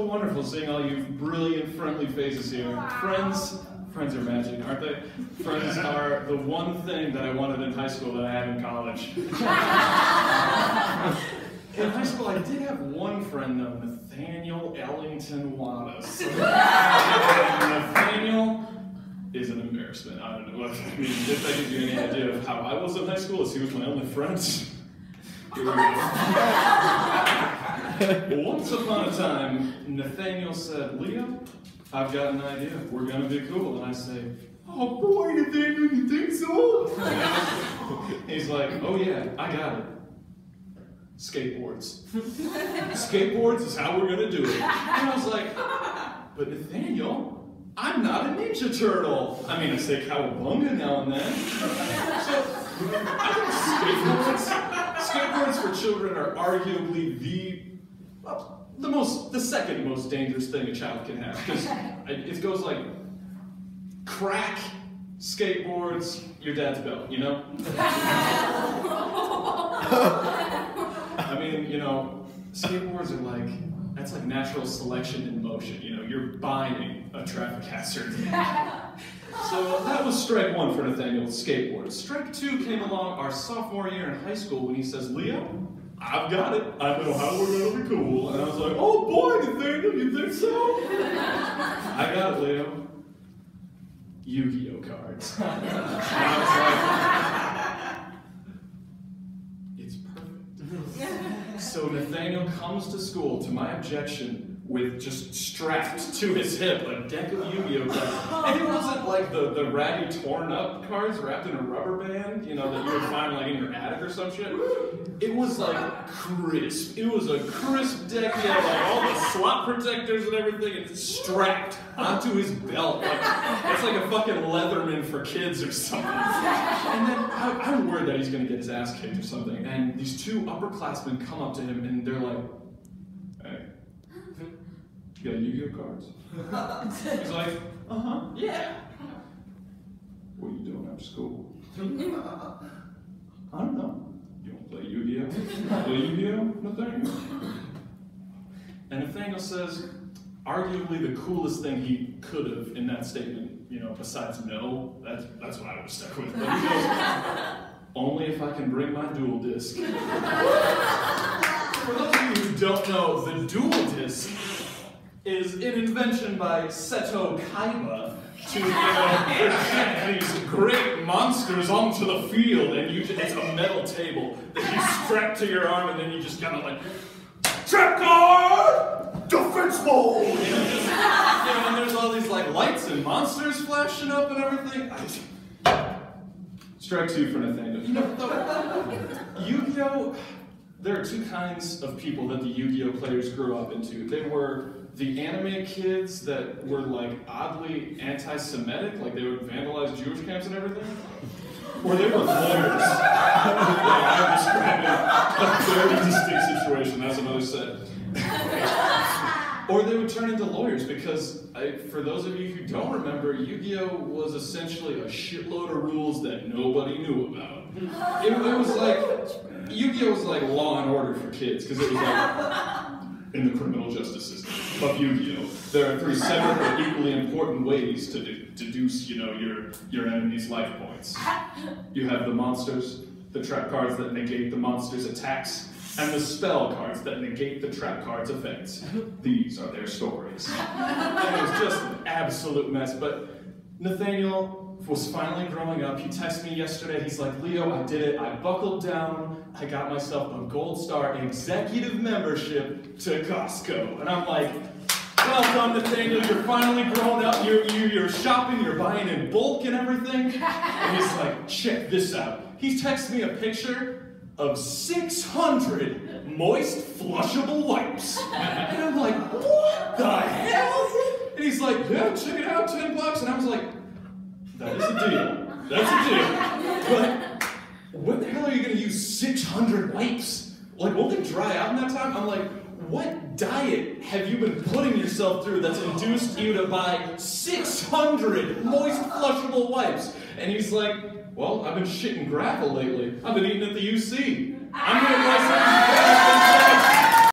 so wonderful seeing all you brilliant, friendly faces here. Friends are magic, aren't they? Friends are the one thing that I wanted in high school that I have in college. In high school, I did have one friend, though, Nathaniel Ellington Wallace. Nathaniel is an embarrassment. I don't know. I mean, if that gives you any idea of how I was in high school, as he was my only friend. Once upon a time, Nathaniel said, "Leo, I've got an idea. We're gonna be cool." And I say, "Oh boy, Nathaniel, you think so?" He's like, "Oh yeah, I got it. Skateboards. Skateboards is how we're gonna do it." And I was like, "But Nathaniel, I'm not a Ninja Turtle. I mean, I say cowabunga now and then." So, I think skateboards for children are arguably the second most dangerous thing a child can have, because it goes like crack, skateboards, your dad's belt, you know? I mean, you know, skateboards are like, that's like natural selection in motion, you know, you're buying a traffic hazard. So that was strike one for Nathaniel, skateboards. Strike two came along our sophomore year in high school when he says, "Leo, I've got it. I know how we're gonna be cool." And I was like, "Oh boy, Nathaniel, you think so?" "I got it, Leo. Yu-Gi-Oh cards." And I was like, it's perfect. So Nathaniel comes to school, to my objection, with just strapped to his hip a deck of Yu-Gi-Oh cards. And it wasn't like the ratty, torn up cards wrapped in a rubber band, you know, that you would find like in your attic or some shit. It was like crisp. It was a crisp deck. He had like all the slot protectors and everything, and strapped onto his belt. Like, it's like a fucking Leatherman for kids or something. And then I'm worried that he's gonna get his ass kicked or something. And these two upperclassmen come up to him and they're like, "Hey, you got Yu-Gi-Oh cards?" He's like, "Uh-huh, yeah." "What are you doing after school?" "I don't know." "You want to play Yu-Gi-Oh? Play Yu-Gi-Oh, Nathaniel?" And Nathaniel says, arguably the coolest thing he could have in that statement, you know, besides no, that's what I would have stuck with. But he goes, "Only if I can bring my dual disc." For those of you who don't know, the dual disc is an invention by Seto Kaiba to project these great monsters onto the field, and it's a metal table that you strap to your arm, and then you just kind of like, "Trap card! Defense mode!" And there's all these like lights and monsters flashing up and everything. Strike two for Nathaniel. You know, Yu-Gi-Oh! There are two kinds of people that the Yu-Gi-Oh players grew up into. They were the anime kids that were like oddly anti-Semitic, like they would vandalize Jewish camps and everything. Or they were lawyers. I'm describing a very distinct situation, that's another set. Or they would turn into lawyers, because for those of you who don't remember, Yu-Gi-Oh was essentially a shitload of rules that nobody knew about. It was like, Yu-Gi-Oh was like Law and Order for kids, because it was like, in the criminal justice system of Yu-Gi-Oh, there are three separate but equally important ways to deduce, you know, your enemy's life points. You have the monsters, the trap cards that negate the monster's attacks, and the spell cards that negate the trap card's effects. These are their stories. And it was just an absolute mess, but Nathaniel was finally growing up. He texted me yesterday, he's like, "Leo, I did it, I buckled down, I got myself a Gold Star executive membership to Costco." And I'm like, "Well done, Nathaniel, you're finally grown up, you're shopping, you're buying in bulk and everything." And he's like, "Check this out." He texted me a picture of 600 moist flushable wipes. And I'm like, "What the hell?" And he's like, "Yeah, check it out, $10. And I was like, that is a deal. That's a deal. But when the hell are you going to use 600 wipes? Like, won't they dry out in that time? I'm like, what diet have you been putting yourself through that's induced you to buy 600 moist flushable wipes? And he's like, "Well, I've been shitting gravel lately. I've been eating at the UC. I'm going to